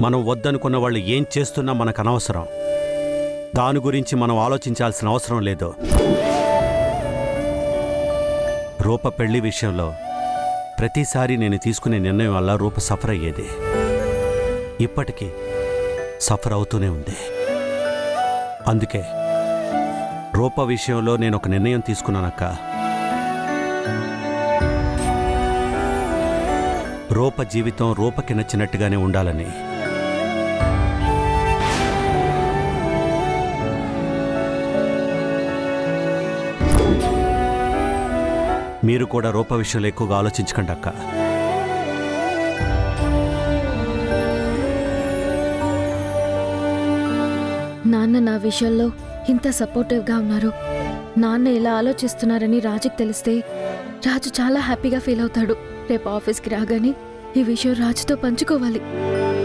మనం వద్దనుకున్న వాళ్ళు ఏం చేస్తున్నా మనకు అనవసరం. దాని గురించి మనం ఆలోచించాల్సిన అవసరం లేదు. రూప పెళ్లి విషయంలో ప్రతిసారి నేను తీసుకునే నిర్ణయం వల్ల రూప సఫర్ అయ్యేది. ఇప్పటికీ సఫర్ అవుతూనే ఉంది. అందుకే రూప విషయంలో నేను ఒక నిర్ణయం తీసుకున్నానక్క. రూప జీవితం రూపకి నచ్చినట్టుగానే ఉండాలని. మీరు కూడా రూప విషయంలో ఎక్కువగా ఆలోచించకండి అక్క. నాన్న నా విషయంలో ఇంత సపోర్టివ్గా ఉన్నారు. నాన్న ఇలా ఆలోచిస్తున్నారని రాజుకి తెలిస్తే రాజు చాలా హ్యాపీగా ఫీల్ అవుతాడు. రేపు ఆఫీస్కి రాగానే ఈ విషయం రాజుతో పంచుకోవాలి.